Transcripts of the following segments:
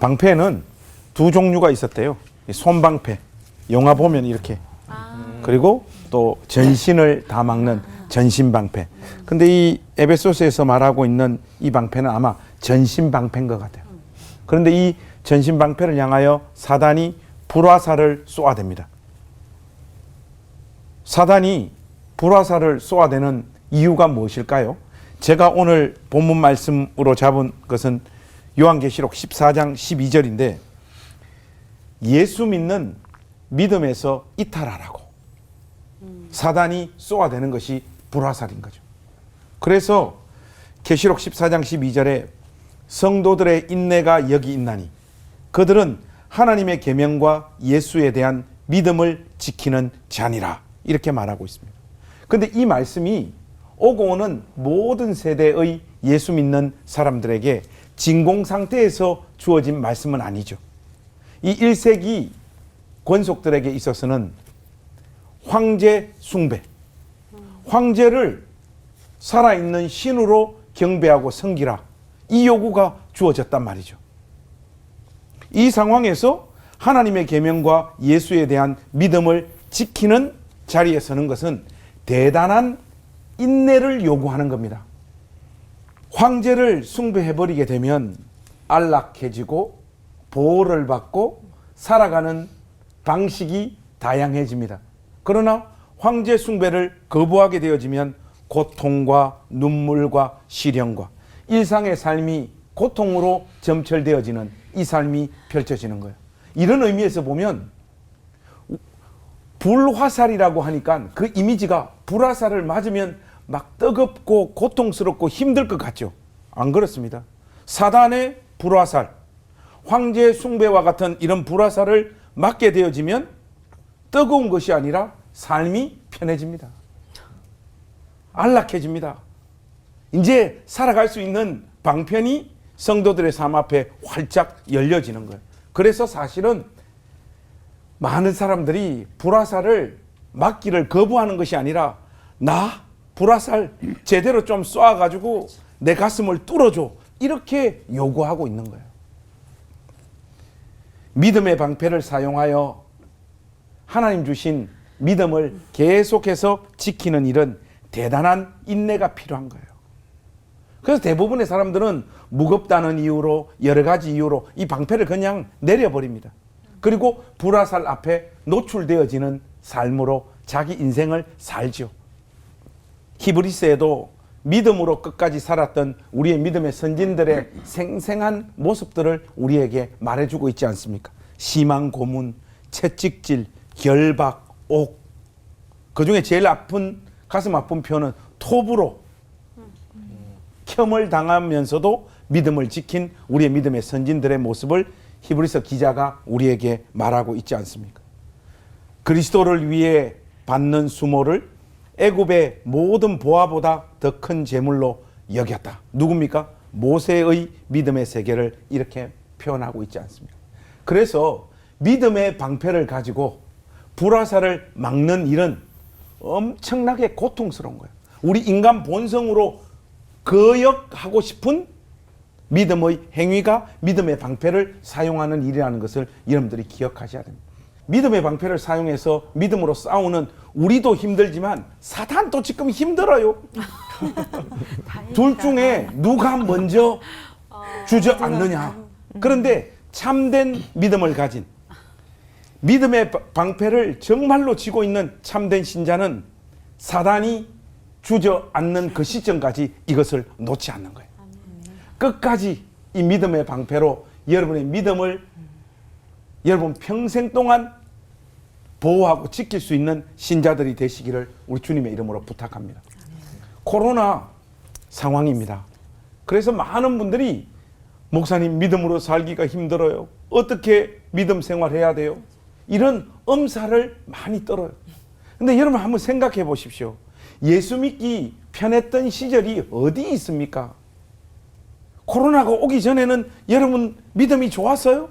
방패는 두 종류가 있었대요. 손방패, 영화 보면 이렇게. 그리고 또 전신을 다 막는 전신방패. 근데 이 에베소서에서 말하고 있는 이 방패는 아마 전신방패인 것 같아요. 그런데 이 전신방패를 향하여 사단이 불화살을 쏘아댑니다. 사단이 불화살을 쏘아대는 이유가 무엇일까요? 제가 오늘 본문 말씀으로 잡은 것은 요한계시록 14장 12절인데 예수 믿는 믿음에서 이탈하라고 사단이 쏘아대는 것이 불화살인 거죠. 그래서 계시록 14장 12절에 성도들의 인내가 여기 있나니 그들은 하나님의 계명과 예수에 대한 믿음을 지키는 자니라 이렇게 말하고 있습니다. 그런데 이 말씀이 오고 오는 모든 세대의 예수 믿는 사람들에게 진공 상태에서 주어진 말씀은 아니죠. 이 1세기 권속들에게 있어서는 황제 숭배, 황제를 살아있는 신으로 경배하고 섬기라 이 요구가 주어졌단 말이죠. 이 상황에서 하나님의 계명과 예수에 대한 믿음을 지키는 자리에 서는 것은 대단한 인내를 요구하는 겁니다. 황제를 숭배해버리게 되면 안락해지고 보호를 받고 살아가는 방식이 다양해집니다. 그러나 황제 숭배를 거부하게 되어지면 고통과 눈물과 시련과 일상의 삶이 고통으로 점철되어지는 이 삶이 펼쳐지는 거예요. 이런 의미에서 보면 불화살이라고 하니까 그 이미지가 불화살을 맞으면 막 뜨겁고 고통스럽고 힘들 것 같죠. 안 그렇습니다. 사단의 불화살, 황제 숭배와 같은 이런 불화살을 맞게 되어지면 뜨거운 것이 아니라 삶이 편해집니다. 안락해집니다. 이제 살아갈 수 있는 방편이 성도들의 삶 앞에 활짝 열려지는 거예요. 그래서 사실은 많은 사람들이 불화살을 맞기를 거부하는 것이 아니라 나 불화살 제대로 좀 쏘아가지고 내 가슴을 뚫어줘 이렇게 요구하고 있는 거예요. 믿음의 방패를 사용하여 하나님 주신 믿음을 계속해서 지키는 일은 대단한 인내가 필요한 거예요. 그래서 대부분의 사람들은 무겁다는 이유로 여러 가지 이유로 이 방패를 그냥 내려버립니다. 그리고 불화살 앞에 노출되어지는 삶으로 자기 인생을 살죠. 히브리서에도 믿음으로 끝까지 살았던 우리의 믿음의 선진들의 생생한 모습들을 우리에게 말해주고 있지 않습니까? 심한 고문, 채찍질, 결박, 옥. 그중에 제일 아픈 가슴 아픈 표현은 톱으로 켬을 당하면서도 믿음을 지킨 우리의 믿음의 선진들의 모습을 히브리서 기자가 우리에게 말하고 있지 않습니까? 그리스도를 위해 받는 수모를 애굽의 모든 보화보다 더 큰 재물로 여겼다. 누굽니까? 모세의 믿음의 세계를 이렇게 표현하고 있지 않습니까? 그래서 믿음의 방패를 가지고 불화살을 막는 일은 엄청나게 고통스러운 거예요. 우리 인간 본성으로 거역하고 싶은 믿음의 행위가 믿음의 방패를 사용하는 일이라는 것을 여러분들이 기억하셔야 됩니다. 믿음의 방패를 사용해서 믿음으로 싸우는 우리도 힘들지만 사탄도 지금 힘들어요. 둘 중에 누가 먼저 주저앉느냐. 그런데 참된 믿음을 가진 믿음의 방패를 정말로 쥐고 있는 참된 신자는 사단이 주저앉는 그 시점까지 이것을 놓지 않는 거예요. 끝까지 이 믿음의 방패로 여러분의 믿음을 여러분 평생 동안 보호하고 지킬 수 있는 신자들이 되시기를 우리 주님의 이름으로 부탁합니다. 코로나 상황입니다. 그래서 많은 분들이 목사님 믿음으로 살기가 힘들어요. 어떻게 믿음 생활해야 돼요? 이런 엄살을 많이 떨어요. 근데 여러분 한번 생각해 보십시오. 예수 믿기 편했던 시절이 어디 있습니까? 코로나가 오기 전에는 여러분 믿음이 좋았어요?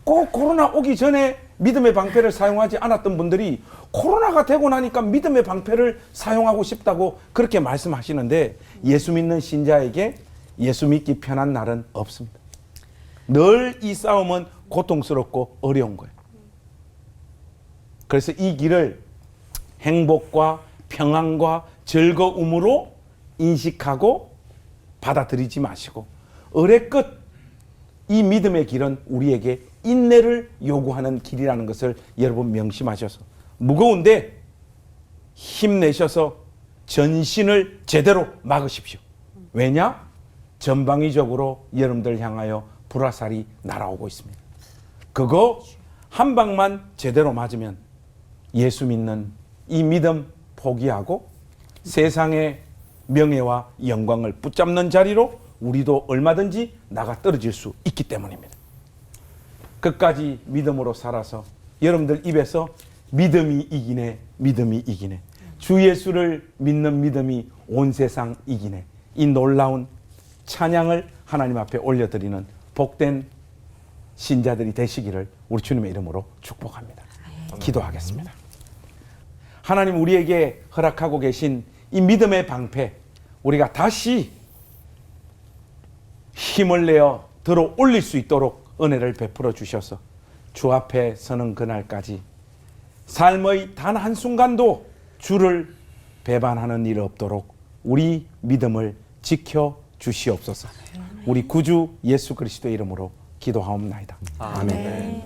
꼭 코로나 오기 전에 믿음의 방패를 사용하지 않았던 분들이 코로나가 되고 나니까 믿음의 방패를 사용하고 싶다고 그렇게 말씀하시는데 예수 믿는 신자에게 예수 믿기 편한 날은 없습니다. 늘 이 싸움은 고통스럽고 어려운 거예요. 그래서 이 길을 행복과 평안과 즐거움으로 인식하고 받아들이지 마시고 어레껏 이 믿음의 길은 우리에게 인내를 요구하는 길이라는 것을 여러분 명심하셔서 무거운데 힘내셔서 전신을 제대로 막으십시오. 왜냐? 전방위적으로 여러분들 향하여 불화살이 날아오고 있습니다. 그거 한 방만 제대로 맞으면 예수 믿는 이 믿음 포기하고 세상의 명예와 영광을 붙잡는 자리로 우리도 얼마든지 나가 떨어질 수 있기 때문입니다. 끝까지 믿음으로 살아서 여러분들 입에서 믿음이 이기네, 믿음이 이기네, 주 예수를 믿는 믿음이 온 세상 이기네, 이 놀라운 찬양을 하나님 앞에 올려드리는 복된 신자들이 되시기를 우리 주님의 이름으로 축복합니다. 기도하겠습니다. 하나님, 우리에게 허락하고 계신 이 믿음의 방패, 우리가 다시 힘을 내어 들어 올릴 수 있도록 은혜를 베풀어 주셔서 주 앞에 서는 그날까지 삶의 단 한순간도 주를 배반하는 일 없도록 우리 믿음을 지켜 주시옵소서. 우리 구주 예수 그리스도의 이름으로 기도하옵나이다. 아멘.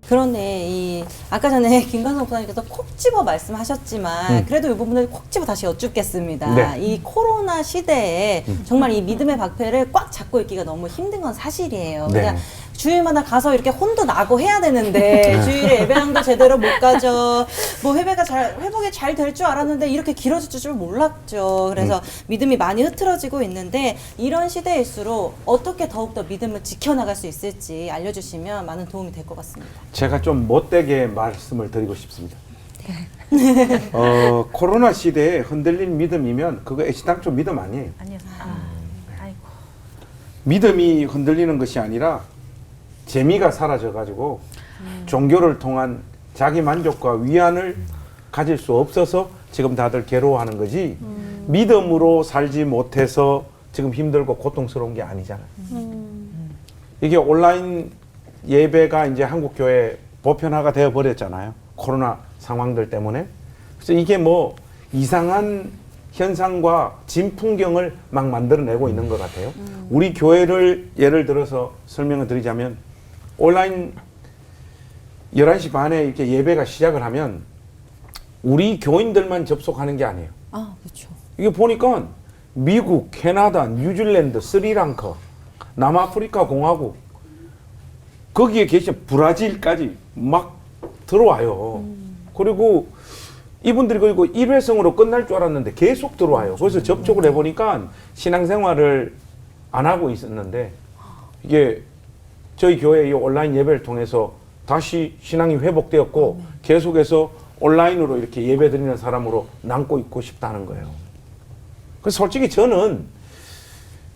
그런데 아까 전에 김관성 목사님께서 콕 집어 말씀하셨지만 그래도 이 부분을 콕 집어 다시 여쭙겠습니다. 네. 이 코로나 시대에 정말 이 믿음의 방패를 꽉 잡고 있기가 너무 힘든 건 사실이에요. 네. 그냥 주일마다 가서 이렇게 혼도 나고 해야 되는데 주일에 예배당도 제대로 못 가죠. 뭐 회복이 잘 될 줄 알았는데 이렇게 길어질 줄 몰랐죠. 그래서 믿음이 많이 흐트러지고 있는데 이런 시대일수록 어떻게 더욱더 믿음을 지켜나갈 수 있을지 알려주시면 많은 도움이 될 것 같습니다. 제가 좀 못되게 말씀을 드리고 싶습니다. 코로나 시대에 흔들린 믿음이면 그거 애시당초 믿음 아니에요. 아니요. 아이고. 믿음이 흔들리는 것이 아니라 재미가 사라져가지고 종교를 통한 자기 만족과 위안을 가질 수 없어서 지금 다들 괴로워하는 거지 믿음으로 살지 못해서 지금 힘들고 고통스러운 게 아니잖아요. 이게 온라인 예배가 이제 한국 교회 보편화가 되어 버렸잖아요. 코로나 상황들 때문에. 그래서 이게 뭐 이상한 현상과 진풍경을 막 만들어내고 있는 것 같아요. 우리 교회를 예를 들어서 설명을 드리자면 온라인 11시 반에 이렇게 예배가 시작을 하면 우리 교인들만 접속하는 게 아니에요. 아, 그렇죠. 이게 보니까 미국, 캐나다, 뉴질랜드, 스리랑카, 남아프리카 공화국, 거기에 계신 브라질까지 막 들어와요. 그리고 이분들이 그리고 일회성으로 끝날 줄 알았는데 계속 들어와요. 그래서 접촉을 해보니까 신앙생활을 안 하고 있었는데 이게 저희 교회 이 온라인 예배를 통해서 다시 신앙이 회복되었고 계속해서 온라인으로 이렇게 예배 드리는 사람으로 남고 있고 싶다는 거예요. 그래서 솔직히 저는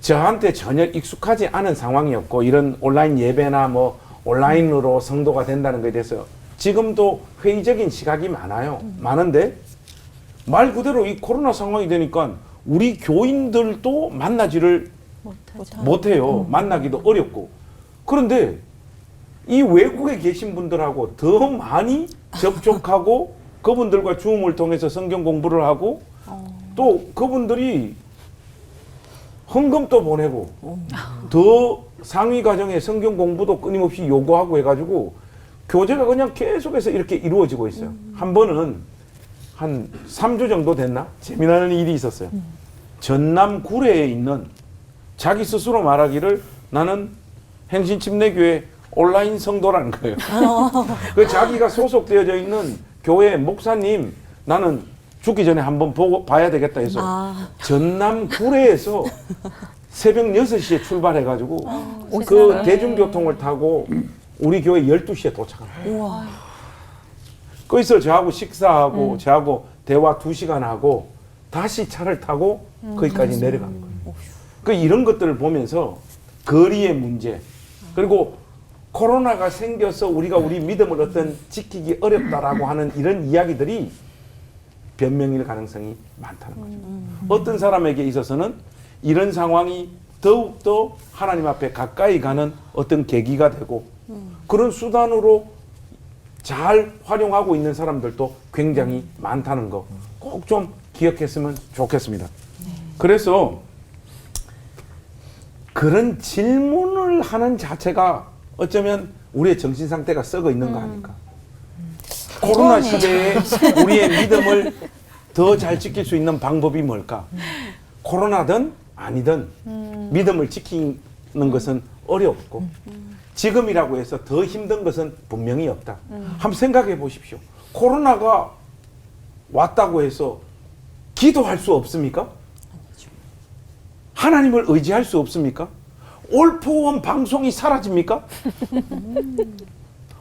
저한테 전혀 익숙하지 않은 상황이었고 이런 온라인 예배나 뭐 온라인으로 성도가 된다는 것에 대해서 지금도 회의적인 시각이 많은데 말 그대로 이 코로나 상황이 되니까 우리 교인들도 만나지를 못해요. 만나기도 어렵고. 그런데 이 외국에 계신 분들하고 더 많이 접촉하고 그분들과 줌을 통해서 성경 공부를 하고 또 그분들이 헌금도 보내고 더 상위 과정에 성경 공부도 끊임없이 요구하고 해가지고 교제가 그냥 계속해서 이렇게 이루어지고 있어요. 한 번은 한 3주 정도 됐나? 재미나는 일이 있었어요. 전남 구례에 있는 자기 스스로 말하기를 나는 행신침례교회 온라인 성도라는 거예요. 그 자기가 소속되어져 있는 교회 목사님 나는 죽기 전에 한번 봐야 되겠다 해서 전남 구례에서 새벽 6시에 출발해가지고 그 대중교통을 타고 우리 교회 12시에 도착합니다. 우와. 거기서 저하고 식사하고 저하고 대화 2시간 하고 다시 차를 타고 거기까지 내려간 거예요. 그 이런 것들을 보면서 거리의 문제 그리고 코로나가 생겨서 우리가 우리 믿음을 어떤 지키기 어렵다라고 하는 이런 이야기들이 변명일 가능성이 많다는 거죠. 어떤 사람에게 있어서는 이런 상황이 더욱더 하나님 앞에 가까이 가는 어떤 계기가 되고 그런 수단으로 잘 활용하고 있는 사람들도 굉장히 많다는 거 꼭 좀 기억했으면 좋겠습니다. 그래서 그런 질문을 하는 자체가 어쩌면 우리의 정신 상태가 썩어 있는 거 아닐까. 코로나 시대에 우리의 믿음을 더 잘 지킬 수 있는 방법이 뭘까? 코로나든 아니든 믿음을 지키는 것은 어렵고 지금이라고 해서 더 힘든 것은 분명히 없다. 한번 생각해 보십시오. 코로나가 왔다고 해서 기도할 수 없습니까? 하나님을 의지할 수 없습니까? 올포원 방송이 사라집니까?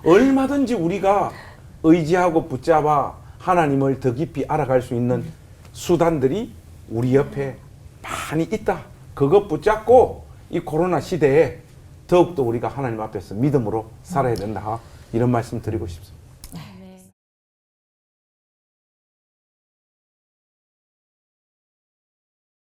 얼마든지 우리가 의지하고 붙잡아 하나님을 더 깊이 알아갈 수 있는 수단들이 우리 옆에 많이 있다. 그것 붙잡고 이 코로나 시대에 더욱더 우리가 하나님 앞에서 믿음으로 살아야 된다. 이런 말씀 드리고 싶습니다.